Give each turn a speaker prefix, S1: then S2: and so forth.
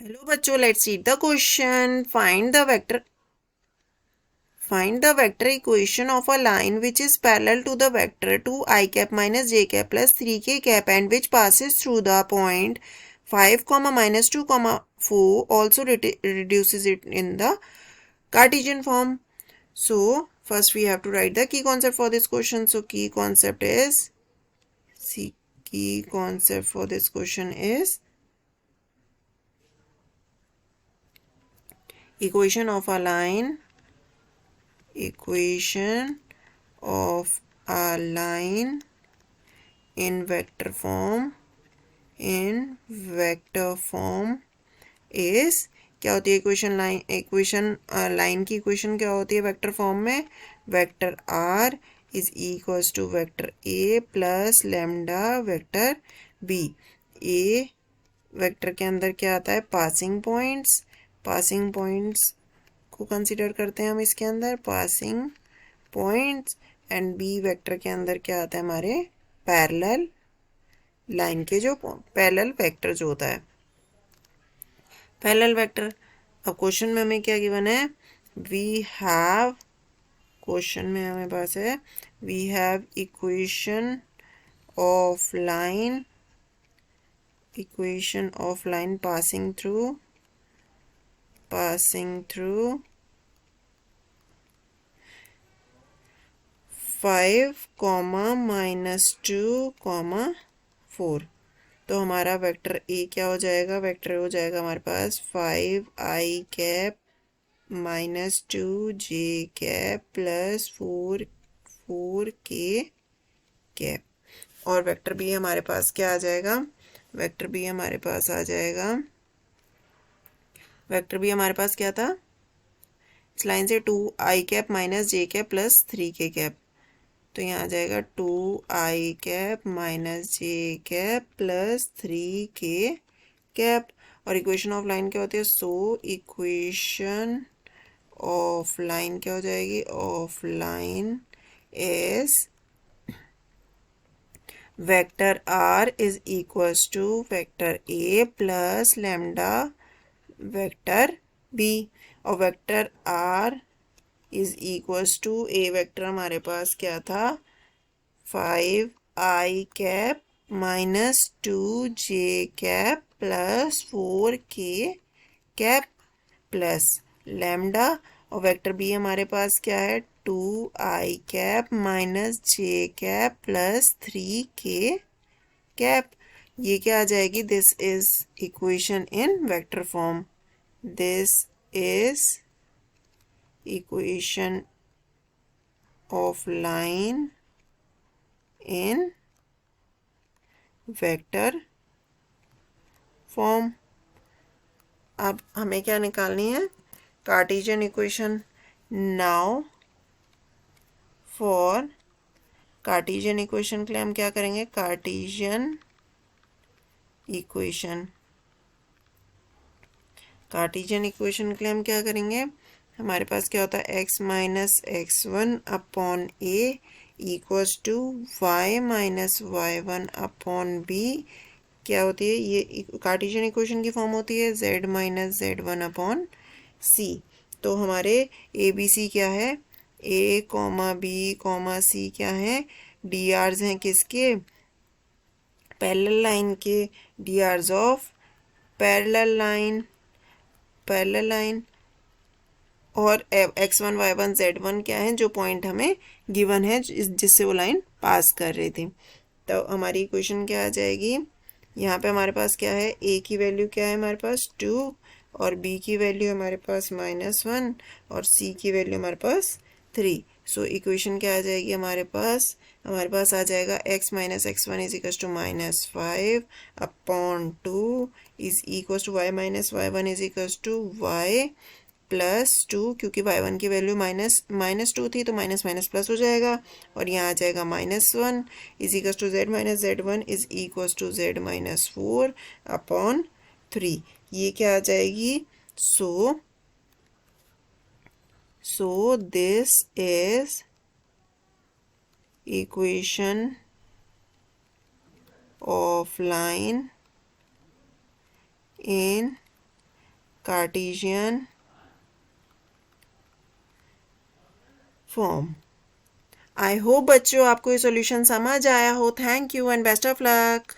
S1: Hello बच्चों, let's read the question. Find the vector equation of a line which is parallel to the vector 2 I cap minus j cap plus 3k cap and which passes through the point 5 comma minus 2 comma 4, also reduces it in the Cartesian form. So first we have to write the key concept for this question. So key concept for this question is equation of a line in vector form is क्या होती है equation line की equation क्या होती है vector form में. Vector are is equals to vector A plus lambda vector B. A vector के अंदर क्या आता है, पासिंग पॉइंट्स को कंसिडर करते हैं हम इसके अंदर, passing points. And B vector के अंदर क्या आता है, हमारे पैरेलल लाइन के जो पैरेलल वेक्टर जो होता है पैरेलल वेक्टर. अब क्वेश्चन में हमें क्या गिवन है, क्वेश्चन में हमें पास है we have equation of line passing through 5 minus 2 4. तो हमारा वेक्टर ए क्या हो जाएगा, वेक्टर हो जाएगा हमारे पास 5i cap minus 2j cap plus 4k cap. और वेक्टर बी हमारे पास क्या आ जाएगा, वेक्टर बी हमारे पास क्या था इस लाइन से 2i cap minus j cap plus 3k cap. तो यहाँ आ जाएगा 2i cap minus j cap plus 3k cap. और इक्वेशन ऑफ लाइन क्या होती है, सो इक्वेशन ऑफ लाइन क्या हो जाएगी, of line is vector are is equals to vector A plus lambda vector b. और vector are is equals to a vector हमारे पास क्या था 5i cap minus 2j cap plus 4k cap plus lambda. और vector b हमारे पास क्या है 2i cap minus j cap plus 3k cap. ये क्या आ जाएगी, this is equation in vector form. This is equation of line in vector form. अब हमें क्या निकालनी है, Cartesian equation. Now for Cartesian equation के लिए हम क्या करेंगे, कार्टेशियन इक्वेशन के लिए हम क्या करेंगे, हमारे पास क्या होता है x minus x1 upon A equals to y minus y1 upon B. क्या होती है ये कार्टेशियन इक्वेशन की फॉर्म होती है z माइनस z1 अपॉन सी. तो हमारे ए बी सी क्या है, a comma B comma C क्या है, डी आर्स हैं किसके, पैरेलल लाइन के, D R's of parallel line. और x1 y1 z1 क्या है, जो पॉइंट हमें गिवन है जिससे वो लाइन पास कर रही थी. तो हमारी इक्वेशन क्या आ जाएगी, यहाँ पे हमारे पास क्या है, a की वैल्यू क्या है हमारे पास 2 और b की वैल्यू हमारे पास -1 और c की वैल्यू हमारे पास 3. सो इक्वेशन क्या आ जाएगी हमारे पास आ जाएगा x minus x1 is equal to -5 upon 2 is equal to y minus y1 is equal to y plus 2, क्योंकि y1 की वैल्यू माइनस 2 थी तो माइनस माइनस प्लस हो जाएगा. और यहाँ आ जाएगा -1 is equal to z minus z1 is equal to z minus 4 upon 3. ये क्या आ जाएगी, so this is equation of line in Cartesian form. I hope बच्चों आपको ये सॉल्यूशन समझ आया हो। Thank you and best of luck.